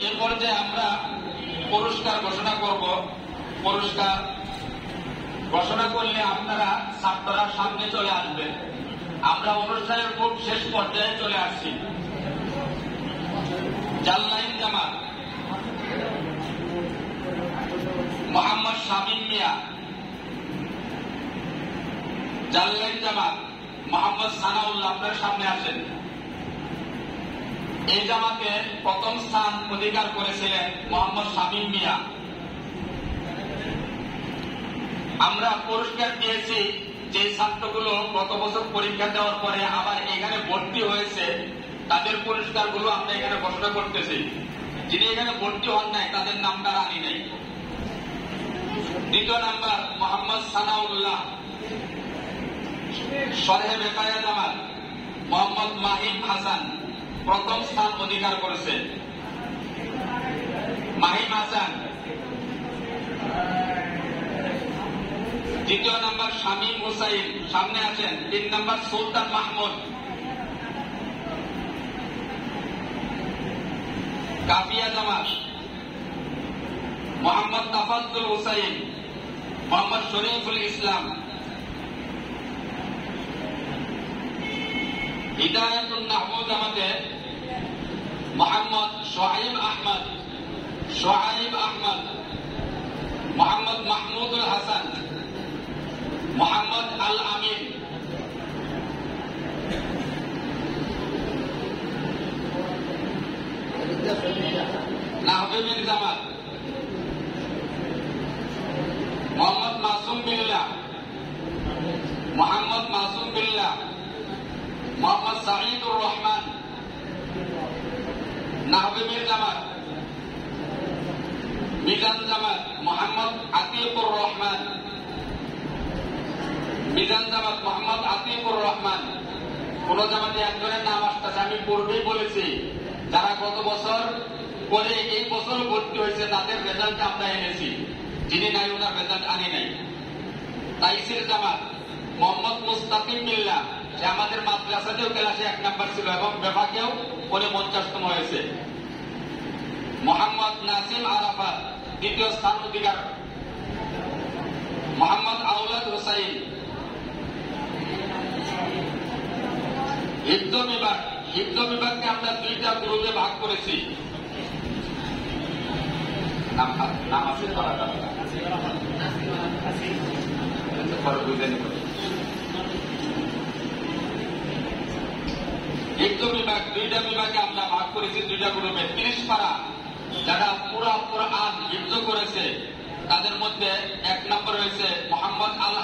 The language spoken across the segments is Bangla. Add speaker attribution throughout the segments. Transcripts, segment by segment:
Speaker 1: এ পর্যায়ে আমরা পুরস্কার ঘোষণা করব। পুরস্কার ঘোষণা করলে আপনারা ছাত্ররা সামনে চলে আসবেন। আমরা অনুষ্ঠানের খুব শেষ পর্যায়ে চলে আসছি। জাল্লাইন জামাত মোহাম্মদ শামীম মিয়া, জাল্লাইন জামাত মোহাম্মদ সানাউল্লাহ, আপনার সামনে আসেন। এই জামাতে প্রথম স্থান অধিকার করেছিলেন মোহাম্মদ শামীম মিয়া। আমরা পুরস্কার দিয়েছি যে ছাত্রগুলো গত বছর পরীক্ষা দেওয়ার পরে আবার এখানে ভর্তি হয়েছে, তাদের পুরস্কারগুলো আমরা এখানে ঘোষণা করতেছি। যিনি এখানে ভর্তি হন নাই তাদের নামটা আনি নাই। দ্বিতীয় নাম্বার মোহাম্মদ সানাউল্লাহ, শরহে বেকায়া জামাত মোহাম্মদ মাহিম হাসান প্রথম স্থান অধিকার করেছে। মাহিম হাসান। দ্বিতীয় নাম্বার শামীম হুসাইন, সামনে আছেন। 3 নাম্বার সুলতান মাহমুদ। কাফিয়া জামাত মোহাম্মদ তাফাজ্জুল হুসাইন, মোহাম্মদ শরীফুল ইসলাম। হিদায়াতুন নাহমুদ জামাতে মোহাম্মদ সোহাইব আহমদ, মোহাম্মদ মাহমুদুল হাসান, মোহাম্মদ আল আমিন। নাহবিবিন জামাত মোহাম্মদ মাসুম বিল্লাহ, মোহাম্মদ সাঈদুর রহমান। নাহবিবির জামাত মিজান জামাত মোহাম্মদ আতিকুর রহমান, কোন জামাতে একজনের নাম আসতেছে। আমি পূর্বেই বলেছি যারা গত বছর পরে এই বছর ভর্তি হয়েছে তাদের রেজাল্ট আমরা এনেছি, যিনি নাই ওনার রেজাল্ট আনি নাই। তাইসির জামাত মোহাম্মদ মুস্তাকিম বিল্লাহ, সে আমাদের মাদ্রাসাতেও ক্লাসে 1 নাম্বার ছিল এবং বিভাগেও পরে 50তম হয়েছে। মোহাম্মদ নাসিম আরাফাত দ্বিতীয় স্থান অধিকার। মোহাম্মদ আওলাদ হুসাইন। হিফজ বিভাগকে আমরা 2টা গ্রুপে ভাগ করেছি। নাম আছে হিফজ বিভাগ 2টা বিভাগে আমরা ভাগ করেছি, 2টা গ্রুপে। 30 পারা যারা পুরা কোরআন হিফজ করেছে তাদের মধ্যে 1 নম্বর হয়েছে মোহাম্মদ আল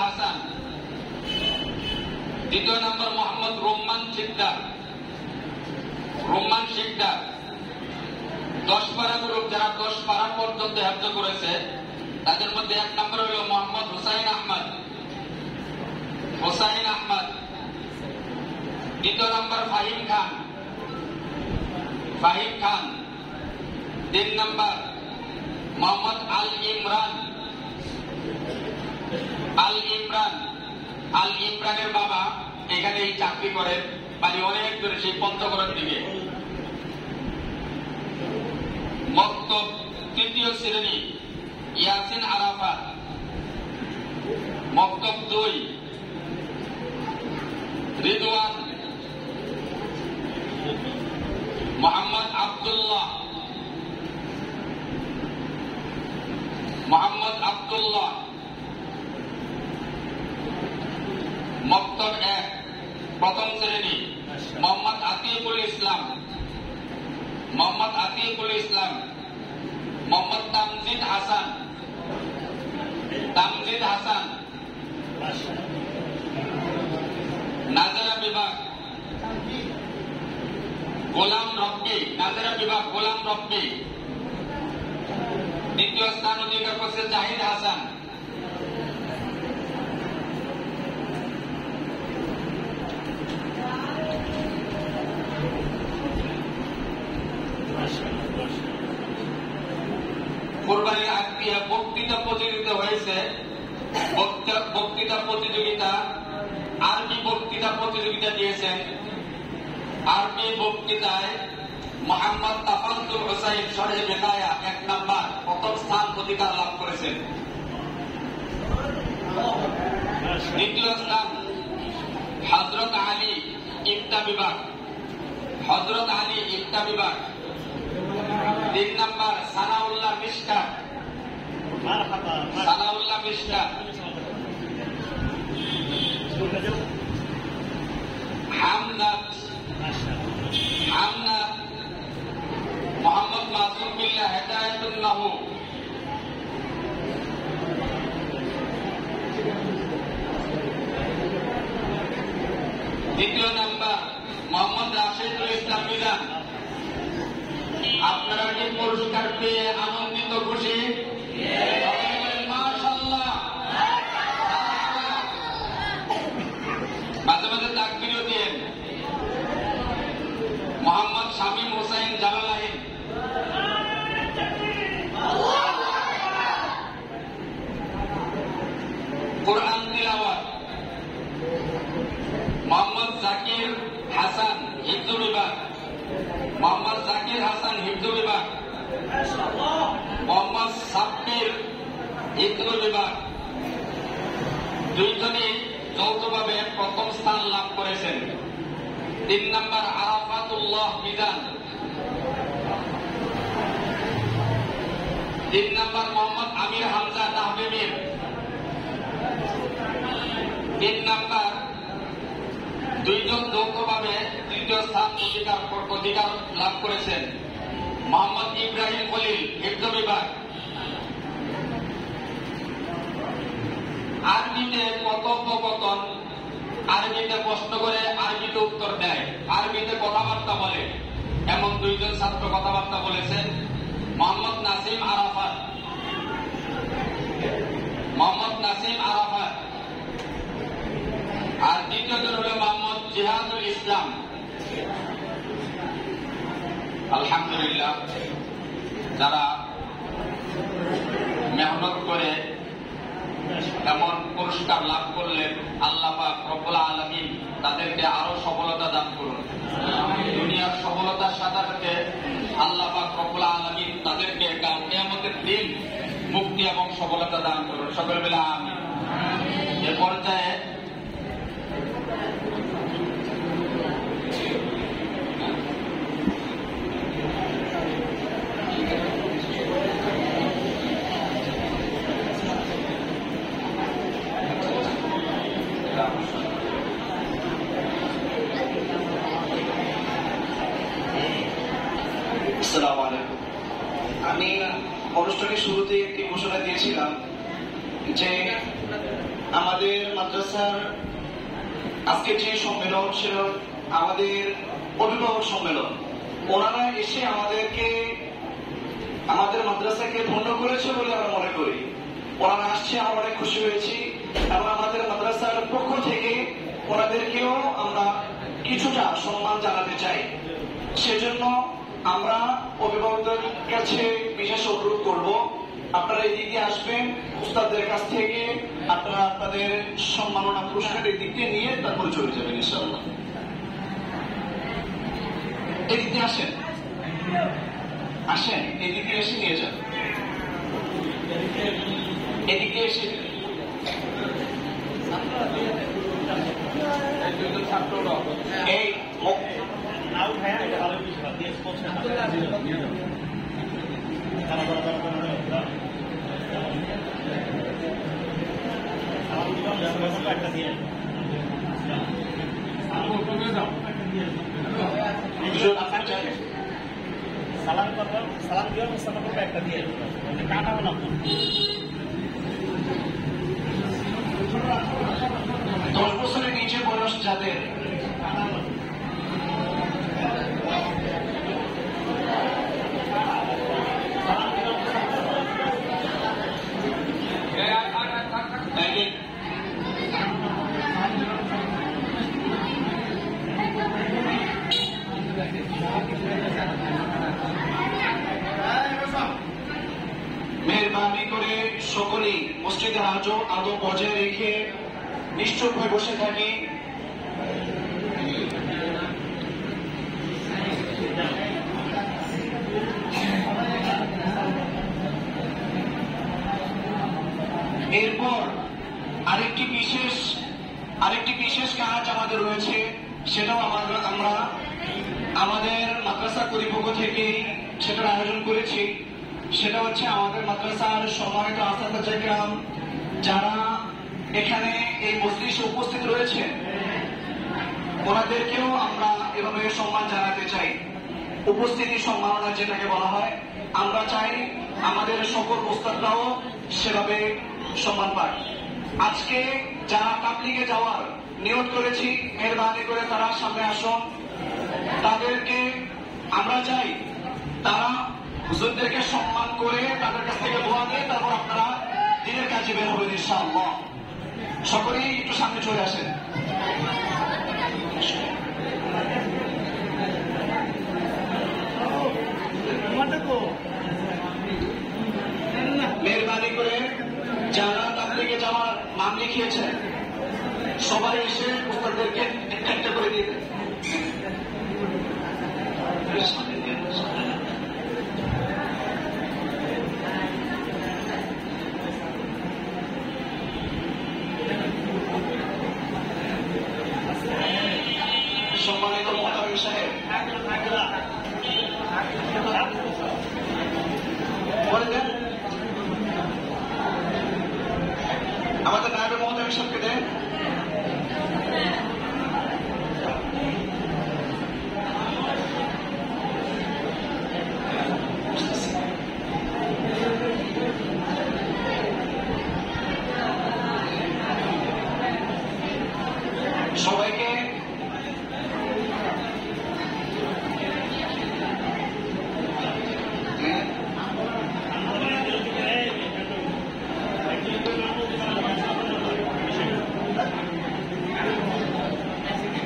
Speaker 1: হাসান। দ্বিতীয় নম্বর মোহাম্মদ রোম্মান শিকদার। 10 পারা গ্রুপ যারা 10 পারা পর্যন্ত হিফজ করেছে তাদের মধ্যে 1 নম্বর হল মোহাম্মদ হুসাইন আহমদ। দ্বিতীয় নম্বর ফাহিম খান। 3 নম্বর মোহাম্মদ আল ইমরানের বাবা এখানে এই চাকরি করেন, বাড়ি অনেক দূরে, সেই পঞ্চগড়ের দিকে। মক্তব 3য় শ্রেণী ইয়াসিন আরাফাত। মক্তব 2 রিদওয়ান মোহাম্মদ আব্দুল্লাহ। মক্তব 1 প্রথম শ্রেণী মোহাম্মদ আতিকুল ইসলাম। মোহাম্মদ তামজিদ হাসান। নাজারা বিভাগ গোলাম রব্বি। দ্বিতীয় স্থান অধিকার করছে জাহিদ হাসান। কোরবানির আগ দিয়ে বক্তৃতা প্রতিযোগিতা হয়েছে। বক্তৃতা প্রতিযোগিতা আরবি বক্তৃতা প্রতিযোগিতা দিয়েছেন। আরবি বক্তৃতায় মোহাম্মদ তাফাজ্জুল হোসাইন শরহে বেকায়া 1 নাম্বার প্রথম স্থান অধিকার লাভ করেছেন। দ্বিতীয় স্থান হযরত আলী ইবতা বিভাগ, হযরত আলী ইবতা বিভাগ। 3 নাম্বার সানাউল্লাহ মিশকা, সানাউল্লাহ মিশকা। হামনাত, হামনাত মোহাম্মদ মাসুম বিল্লাহ হেদায়েতুন নাহু। দ্বিতীয় নাম্বার মোহাম্মদ রাশিদুল ইসলাম মিজান। আপনারা কি পুরস্কার পেয়ে আনন্দিত, খুশি? মাশাআল্লাহ। মাঝে মাঝে তাকবীরও দিয়েন। মোহাম্মদ শামীম হোসেন জালালাইন। কোরআন তিলাওয়াত মোহাম্মদ জাকির হাসান হিফজ বিভাগ, মোহাম্মদ জাকির হাসান হিফজ বিভাগ। মোহাম্মদ সাব্বির হিফজ বিভাগ। দুইজনই যৌথভাবে প্রথম স্থান লাভ করেছেন। 3 নাম্বার আরাফাতুল্লাহ মিজান। 3 নাম্বার মোহাম্মদ আমির হামজা তাহবিবির। 3 নাম্বার দুইজন যৌথভাবে তৃতীয় স্থান অধিকার লাভ করেছেন। মোহাম্মদ ইব্রাহিম খলিল হিফজ বিভাগ। আরবিতে কথোপকথন, আরবিতে প্রশ্ন করে আরবিতে উত্তর দেয়, আরবিতে কথাবার্তা বলে, এমন দুইজন ছাত্র কথাবার্তা বলেছেন। মোহাম্মদ নাসিম আরাফাত, মোহাম্মদ নাসিম আরাফাত। আর দ্বিতীয়জন হল মোহাম্মদ জিহাদুল ইসলাম। আলহামদুলিল্লাহ, যারা মেহনত করে এমন পুরস্কার লাভ করলেন, আল্লাহ পাক রব্বুল আলামিন তাদেরকে আরো সফলতা দান করুন। দুনিয়ার সফলতার সাথে সাথে আল্লাহ পাক রব্বুল আলামিন তাদেরকে কিয়ামতের দিন মুক্তি এবং সফলতা দান করুন। সকলে মিলে আমিন। এ পর্যায়ে
Speaker 2: আমি অনুষ্ঠানের শুরুতে একটি ঘোষণা দিয়েছিলাম যে আমাদের মাদ্রাসার আজকে যে সম্মেলন ছিল আমাদের অভিভাবক সম্মেলন। ওনারা এসে আমাদের মাদ্রাসাকে ধন্য করেছে বলে আমরা মনে করি। ওনারা আসছে, আমরা অনেক খুশি হয়েছি এবং আমাদের মাদ্রাসার পক্ষ থেকে ওনাদেরকেও আমরা কিছুটা সম্মান জানাতে চাই। সেজন্য আমরা অভিভাবকদের কাছে বিশেষ অনুরোধ করব, আপনারা এদিকে আসবেন, উস্তাদদের কাছ থেকে আপনারা আপনাদের সম্মাননা পুরস্কার এদিকে নিয়ে তারপরে চলে যাবেন ইনশাআল্লাহ। এদিকে আসেন, আসেন, এদিকে এসে নিয়ে যান, এদিকে এসে এই
Speaker 3: সালাম করবেন, সালাম দিয়ে একটা দিয়ে কাটা হলাম
Speaker 2: 10 বছরের নিচে বয়স যাদের মেহরবানি করে সকলেই মসজিদে আদব বজায় রেখে নিশ্চুপ হয়ে বসে থাকি। আমাদের রয়েছে, সেটাও আমরা আমাদের মাদ্রাসা কর্তৃপক্ষ থেকে সেটার আয়োজন করেছি। সেটা হচ্ছে আমাদের মাদ্রাসার সম্মানিত আসাদা কেরাম যারা এখানে এই মজলিসে উপস্থিত রয়েছে, ওনাদেরকেও আমরা এভাবে সম্মান জানাতে চাই। উপস্থিতি সম্মাননা যেটাকে বলা হয়, আমরা চাই আমাদের সকল ওস্তাদরাও সেভাবে সম্মান পায়। আজকে যারা তাবলিগে যাওয়ার নিয়ত করেছি, মেহরবানি করে তারা সামনে আসুন। তাদেরকে আমরা চাই তারা হুজুরদেরকে সম্মান করে তাদের কাছ থেকে দোয়া দিয়ে তারপর আপনারা দিনের কাজে বের হবেন ইনশাআল্লাহ। সকলেই একটু সামনে চলে আসেন। মেহরবানি করে যারা তাবলিগে যাওয়ার নাম লিখিয়েছেন সবাই এসে ওস্তাদদেরকে একটা করে দিয়ে দেন। সম্মানিত মোহতামিম সাহেব, বলে দেন আমাদের নায়বের মোহতামিম সাহেবকে দেন। সবাইকে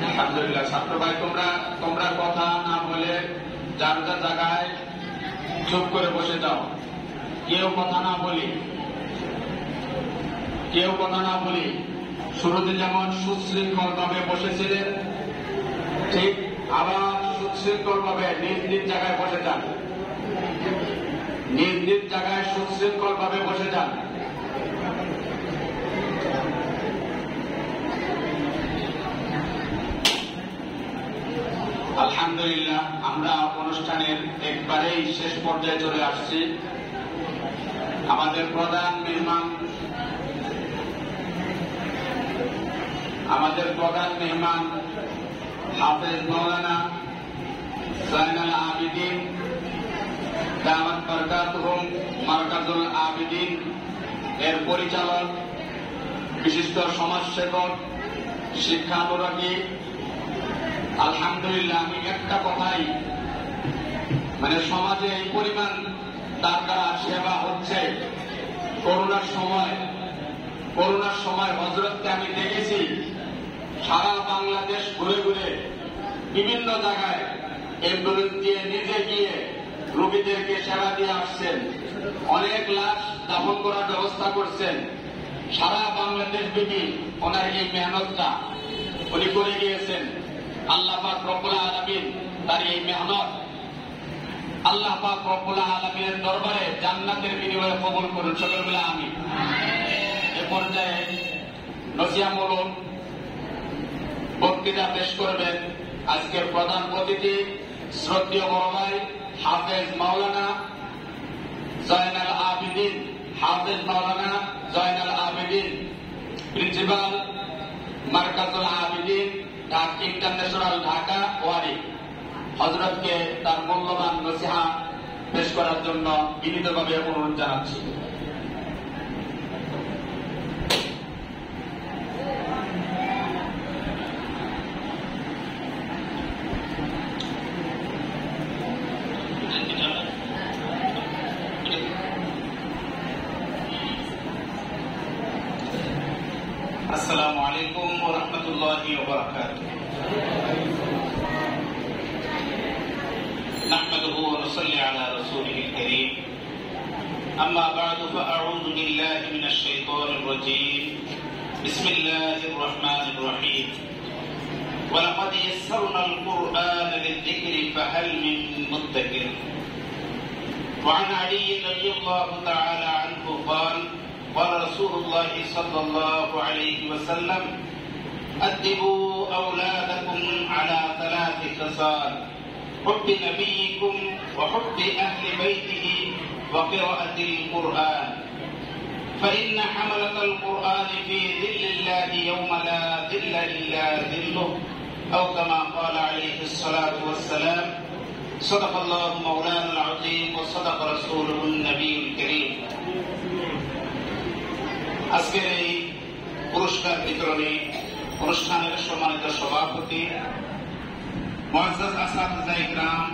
Speaker 1: আলহামদুলিল্লাহ। ছাত্র ভাই, তোমরা কথা না বলে যার যার জায়গায় চুপ করে বসে যাও। কেউ কথা না বলি শুরুতে যেমন সুশৃঙ্খল ভাবে বসেছিলেন, ঠিক আবার সুশৃঙ্খল ভাবে নিজ নিজ জায়গায় বসে যান। নিজ নিজ জায়গায় সুশৃঙ্খল ভাবে বসে যান। আলহামদুলিল্লাহ, আমরা অনুষ্ঠানের একবারেই শেষ পর্যায়ে চলে আসছি। আমাদের প্রধান মেহমান হাফেজ মাওলানা জাইনাল আবিদিন দামাত বরকাতুহুম মারকাজুল আবিদিন এর পরিচালক, বিশিষ্ট সমাজসেবক, শিক্ষানুরাগী। আলহামদুলিল্লাহ, আমি একটা কথাই সমাজে এই পরিমাণ তার দ্বারা সেবা হচ্ছে। করোনার সময় হযরতকে আমি দেখেছি সারা বাংলাদেশ ঘুরে ঘুরে বিভিন্ন জায়গায় অ্যাম্বুলেন্স দিয়ে নিজে গিয়ে রোগীদেরকে সেবা দিয়ে আসছেন। অনেক লাশ দাফন করার ব্যবস্থা করছেন। সারা বাংলাদেশ ব্যাপী ওনার এই মেহনতটা উনি করে গিয়েছেন। আল্লাহ পাক রব্বুল আলামিন তার এই মেহনত আল্লাহ পাক রব্বুল আলামিনের দরবারে জান্নাতের বিনিময়ে কবুল করুন। সকলে বলে আমিন। এ পর্যায়ে নসিহামূলক বক্তৃতা পেশ করবেন আজকের প্রধান অতিথি শ্রদ্ধেয় বড় ভাই হাফেজ মাওলানা জয়নাল আবিদিন, প্রিন্সিপাল মারকাজুল আবিদিন ইন্টারন্যাশনাল ঢাকা ওয়ারি। হযরতকে তার মূল্যবান নসিহা পেশ করার জন্য বিনীতভাবে অনুরোধ জানাচ্ছি।
Speaker 4: السلام عليكم ورحمة الله وبركاته. نحمده ونصلي على رسوله الكريم. أما بعد فأعوذ بالله من الشيطان الرجيم. بسم الله الرحمن الرحيم. ولقد يسرنا القرآن للذكر فهل من مدكر. وعن علي رضي الله تعالى عنه قال قال رسول الله صلى الله عليه وسلم أدبوا أولادكم على 3 خصال: حب نبيكم وحب أهل بيته وقراءة القرآن، فإن حملة القرآن في ظل الله يوم لا ظل إلا ظله، أو كما قال عليه الصلاة والسلام. صدق الله مولانا العظيم وصدق رسوله النبي الكريم. আজকের এই পুরস্কার বিতরণী অনুষ্ঠানের সম্মানিত সভাপতি, মুআজ্জাজ আসাতিজা ইকরাম,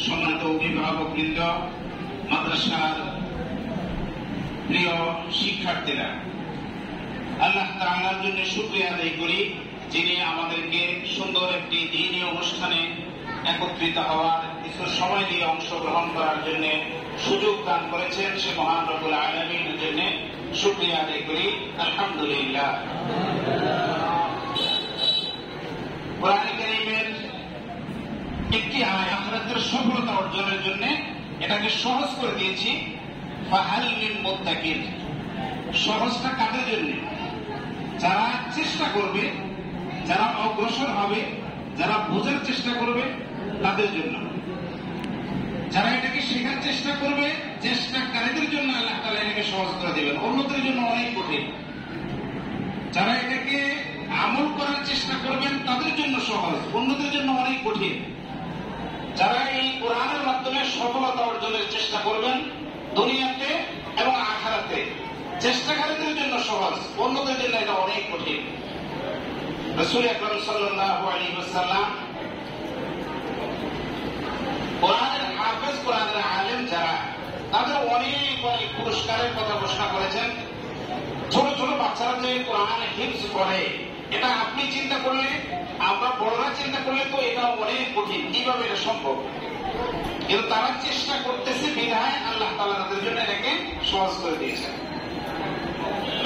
Speaker 4: সম্মানিত অভিভাবকবৃন্দ, মাদ্রাসার প্রিয় শিক্ষার্থীরা, আল্লাহ তাআলার জন্য শুকরিয়া আদায় করি যিনি আমাদেরকে সুন্দর একটি দ্বীনি অনুষ্ঠানে একত্রিত হওয়ার, কিছু সময় দিয়ে অংশগ্রহণ করার জন্য সুযোগ দান করেছেন। সে মহান রব্বুল আলামিনের জন্য শুকরিয়া আদায় করি, আলহামদুলিল্লাহ। কোরআন কারীমের একটি আয়াত আখিরাতের সফলতা অর্জনের জন্য এটাকে সহজ করে দিয়েছি। ফাহাল মিন মুত্তাকিন। সহজটা কাদের জন্য? যারা চেষ্টা করবে, যারা অগ্রসর হবে, যারা বোঝার চেষ্টা করবে তাদের জন্য। যারা এটাকে শেখার চেষ্টা করবে, চেষ্টাকারীদের জন্য আল্লাহ তাআলা এটাকে সহজ করে দেবেন, অন্যদের জন্য অনেক কঠিন। যারা এটাকে আমল করার চেষ্টা করবেন তাদের জন্য সহজ, অন্যদের জন্য অনেক কঠিন। যারা এই কোরআনের মাধ্যমে সফলতা অর্জনের চেষ্টা করবেন দুনিয়াতে এবং আখিরাতে, চেষ্টাকারীদের জন্য সহজ, অন্যদের জন্য এটা অনেক কঠিন। রাসূল আকরাম সাল্লাল্লাহু আলাইহি ওয়াসাল্লাম কোরআনের হাফেজ, কোরআনের আলেম যারা, তাদের অনেক অনেক পুরস্কারের কথা ঘোষণা করেছেন। ছোট ছোট বাচ্চারা যে কোরআন হিফজ করে, এটা আপনি চিন্তা করলে, আমরা বড়রা চিন্তা করলে তো এটা অনেক কঠিন, কিভাবে এটা সম্ভব? কিন্তু তারা চেষ্টা করতেছে বিধায় আল্লাহ তাআলা তাদের জন্য এটাকে সহজ করে দিয়েছেন।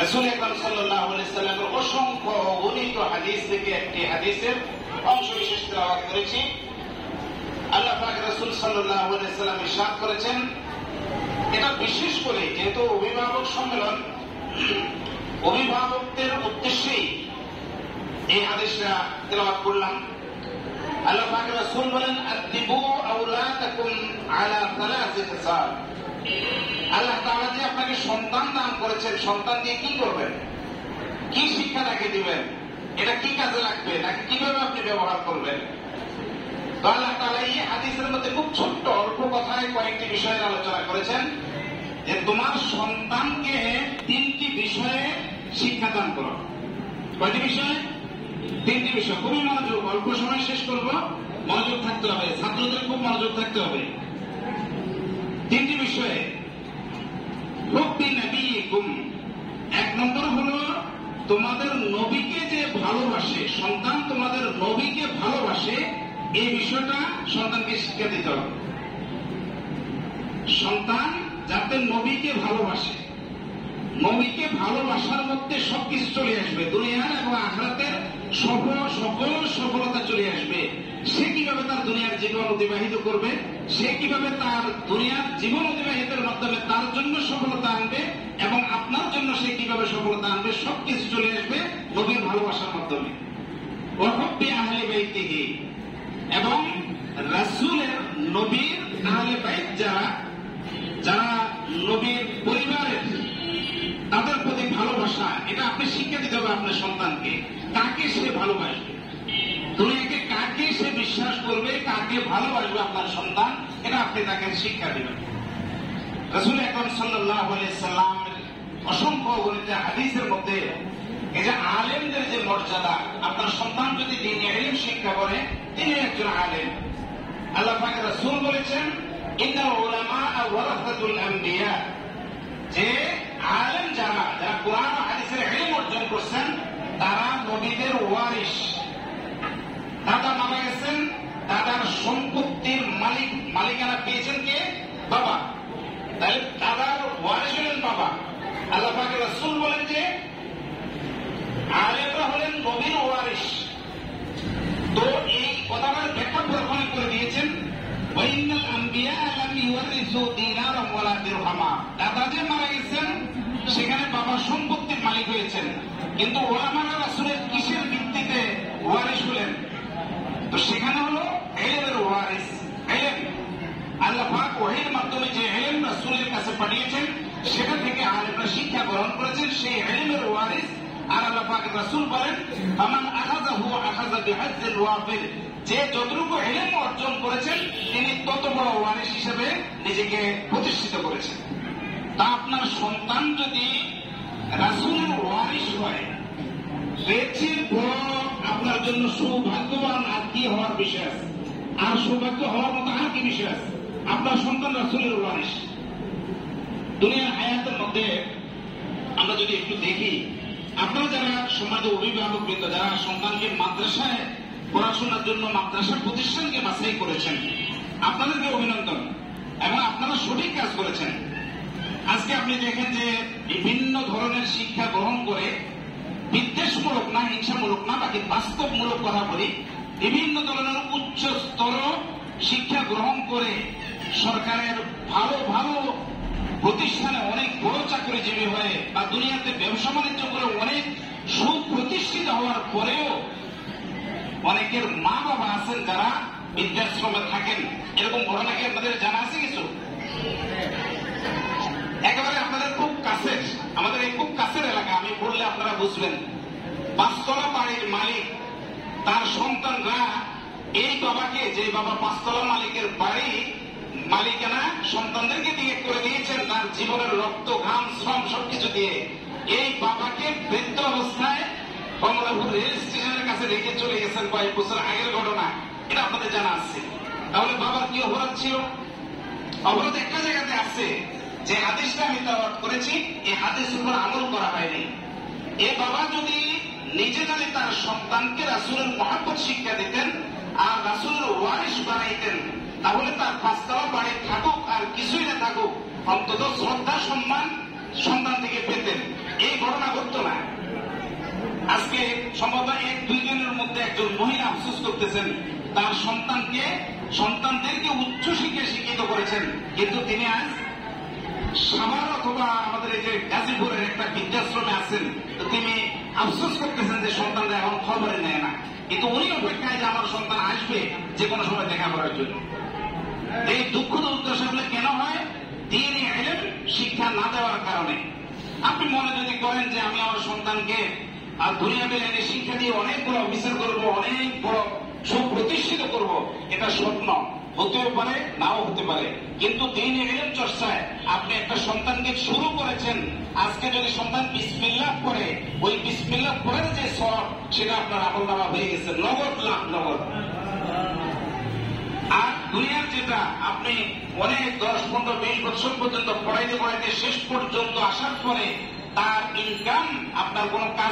Speaker 4: রাসূল আকরাম সাল্লাল্লাহু আলাইহি ওয়াসাল্লামের অসংখ্য অগণিত হাদিস থেকে একটি হাদিসের অংশ বিশেষ তেলাওয়াত করেছি। আল্লাহ পাক রাসূল সাল্লাল্লাহু আলাইহি ওয়াসাল্লাম ইরশাদ করেছেন, এটা বিশেষ করে যেহেতু অভিভাবক সম্মেলন, অভিভাবকদের উদ্দেশ্যেই এই হাদিসটা তেলাওয়াত করলাম। আল্লাহ পাক রাসূল বলেন, আদিবু আওলাদাকুম আলা 3 খিসাল। আল্লাহ তাআলা যে আপনাকে সন্তান দান করেছেন, সন্তান দিয়ে কি করবেন, কি শিক্ষা তাকে দিবেন, এটা কি কাজে লাগবে, তাকে কিভাবে আপনি ব্যবহার করবেন। তো আল্লাহ তাআলা এই হাদিসের মধ্যে খুব ছোট্ট অল্প কথায় কয়েকটি বিষয়ের আলোচনা করেছেন যে তোমার সন্তানকে 3টি বিষয়ে শিক্ষাদান করো। কয়টি বিষয়? 3টি বিষয়। খুবই মনোযোগ, অল্প সময় শেষ করব, মনোযোগ থাকতে হবে, ছাত্রদের খুব মনোযোগ থাকতে হবে। 3টি বিষয়ে। হুব্বি নবিয়িকুম, 1 নম্বর হলো তোমাদের নবীকে যে ভালোবাসে, সন্তান তোমাদের নবীকে ভালোবাসে, এই বিষয়টা সন্তানকে শিক্ষা দিতে হবে। সন্তান যাতে নবীকে ভালোবাসে, নবীকে ভালোবাসার মধ্যে সবকিছু চলে আসবে, দুনিয়ার এবং আখিরাতের সকল সফলতা চলে আসবে। সে কিভাবে তার দুনিয়ার জীবন অতিবাহিত করবে, সে কিভাবে তার দুনিয়ার জীবন অতিবাহিতের মাধ্যমে তার জন্য সফলতা আনবে এবং আপনার জন্য সে কিভাবে সফলতা আনবে, সবকিছু চলে আসবে নবীর ভালোবাসার মাধ্যমে। ওয়াহুব্বি আহলি বাইতিহি, এবং রাসূলের নবীর আহলে বাইত যারা নবীর পরিবারের, তাদের প্রতি ভালোবাসা, এটা আপনি শিক্ষা দিতে হবে আপনার সন্তানকে। কাকে সে ভালোবাসবে, দুনিয়াকে কাকে সে বিশ্বাস করবে, কাকে ভালোবাসবে আপনার সন্তান, এটা আপনি তাকে শিক্ষা দিবেন। রাসূল আকরাম সাল্লাল্লাহু আলাইহি ওয়াসাল্লামের অসংখ্য অগণিত হাদিসের মধ্যে এই যে আলেমদের যে মর্যাদা, আপনার সন্তান যদি দ্বীনি ইলম শিক্ষা করে, তিনি একজন আলেম। আল্লাহ পাক রাসূল বলেছেন, ইন্নাল উলামা ওয়ারাসাতুল আম্বিয়া, যে আলেম যারা কোরআন ও হাদিসের ইলম অর্জন করছেন তারা নবীদের ওয়ারিস। দাদা মারা গেছেন, দাদার সম্পত্তির মালিকানা পেয়েছেন কে? বাবা। তাহলে দাদার ওয়ারিস হলেন বাবা। আল্লাহ পাক রাসূল বলেন যে আলেমরা হলেন নবীর ওয়ারিস। তো এই কথাটার ব্যাখ্যা প্রমাণ করে দিয়েছেন, ওয়াইনাল আম্বিয়া লাম ইউরিসু দিনারাম ওয়ালা দিরহামা। দাদা যে মারা গেছেন সেখানে বাবার সম্পত্তির মালিক হয়েছেন, কিন্তু ওলামারা রাসূলের কিসের ভিত্তিতে ওয়ারিস হলেন? তো সেখানে হলো ইলমের ওয়ারিস, ইলম আল্লাহ পাক ওহীর মাধ্যমে যে ইলম রাসূলের কাছে পাঠিয়েছেন সেটা থেকে আলেমরা শিক্ষা গ্রহণ করেছেন, সেই ইলমের ওয়ারিস। আর আল্লাহ পাক রাসূল বলেন ফামান আখাযাহু আখাযা বিহাজ্জিল ওয়াফির, যে যতটুকু ইলম অর্জন করেছেন তিনি তত বড় ওয়ারিস হিসেবে নিজেকে প্রতিষ্ঠিত করেছেন। তা আপনার সন্তান যদি রাসূলের ওয়ারিস হয়, এর চেয়ে বড় আপনার জন্য সৌভাগ্যবান আর কি হওয়ার বিষয় আছে? আর সৌভাগ্য হওয়ার মতো আর কি বিষয় আছে? আপনার সন্তান রাসূলের ওয়ারিস। দুনিয়ার হায়াতের মধ্যে আমরা যদি একটু দেখি, আপনারা যারা সমাজে অভিভাবক বৃন্দ যারা সন্তানকে মাদ্রাসায় পড়াশোনার জন্য মাদ্রাসার প্রতিষ্ঠানকে বাছাই করেছেন, আপনাদেরকে অভিনন্দন এবং আপনারা সঠিক কাজ করেছেন। আজকে আপনি দেখেন যে বিভিন্ন ধরনের শিক্ষা গ্রহণ করে, বিদ্বেষমূলক না, হিংসামূলক না, বাকি বাস্তবমূলক কথা বলি, বিভিন্ন ধরনের উচ্চ স্তর শিক্ষা গ্রহণ করে সরকারের ভালো ভালো প্রতিষ্ঠানে অনেক বড় চাকরিজীবী হয়ে বা দুনিয়াতে ব্যবসা বাণিজ্য করে অনেক সুপ্রতিষ্ঠিত হওয়ার পরেও অনেকের মা বাবা আছেন যারা বৃদ্ধাশ্রমে থাকেন। এরকম ঘটনা কি আপনাদের জানা আছে কিছু? একেবারে আপনাদের খুব কাছের, আমাদের এই খুব কাছের এলাকা, আমি বললে আপনারা বুঝবেন। 5 তলা বাড়ির মালিক, তার সন্তানরা এই বাবাকে, যে বাবা 5 তলা মালিকের বাড়ি মালিকানা সন্তানদেরকে দিয়ে করে দিয়েছেন তার জীবনের রক্ত ঘাম শ্রম সবকিছু দিয়ে, এই বাবাকে বৃদ্ধ অবস্থায় কমলাপুর রেল স্টেশনের কাছে রেখে চলে গেছেন কয়েক বছর আগের ঘটনা। এটা আপনাদের জানা আছে। তাহলে বাবার কি অপরাধ ছিল? অপরাধ একটা জায়গাতে আছে, যে হাদিসটা আমি তেলাওয়াত করেছি, এই হাদিসের উপর আমল করা হয়নি। এই বাবা যদি নিজে যদি তার সন্তানকে রাসূলের মহব্বত শিক্ষা দিতেন আর রাসূলের ওয়ারিস বানাইতেন, তাহলে তার 5 তলা বাড়ি থাকুক আর কিছুই না থাকুক, অন্তত শ্রদ্ধা সম্মান সন্তান থেকে পেতেন। এই ঘটনা ঘটতো না। আজকে সম্ভবত 1-2 দিনের মধ্যে একজন মহিলা আফসোস করতেছেন, তার সন্তানদেরকে উচ্চ শিক্ষায় শিক্ষিত করেছেন, কিন্তু তিনি আজ সাভার অথবা আমাদের এই যে গাজীপুরের একটা বৃদ্ধাশ্রমে আছেন। তো তিনি আফসোস করতেছেন যে সন্তানরা এখন খবরে নেয় না, কিন্তু উনি অপেক্ষায় যে আমার সন্তান আসবে যে কোনো সময় দেখা করার জন্য। এই দুঃখ দুর্দশাগুলো কেন হয়? দ্বীনি ইলম শিক্ষা না দেওয়ার কারণে। আপনি মনে যদি করেন যে আমি আমার সন্তানকে আর দুনিয়াতে এনে শিক্ষা দিয়ে অনেক বড় অফিসার করবো, অনেক বড় সুপ্রতিষ্ঠিত করবো, এটা স্বপ্ন হতেও পারে, নাও হতে পারে। কিন্তু দ্বীনি ইলম চর্চায় আপনি একটা সন্তানকে শুরু করেছেন, আজকে যদি সন্তান বিসমিল্লাহ পড়ে, ওই বিসমিল্লাহ পড়ে যে সওয়াব সেটা আপনার আমলনামা হয়ে গেছে, নগদ লাভ, নগদ। আর দুনিয়ার যেটা আপনি অনেক 10-15-20 বছর পর্যন্ত পড়াইতে শেষ পর্যন্ত আসার পরে তার ইনকাম আপনার কোনো কাজ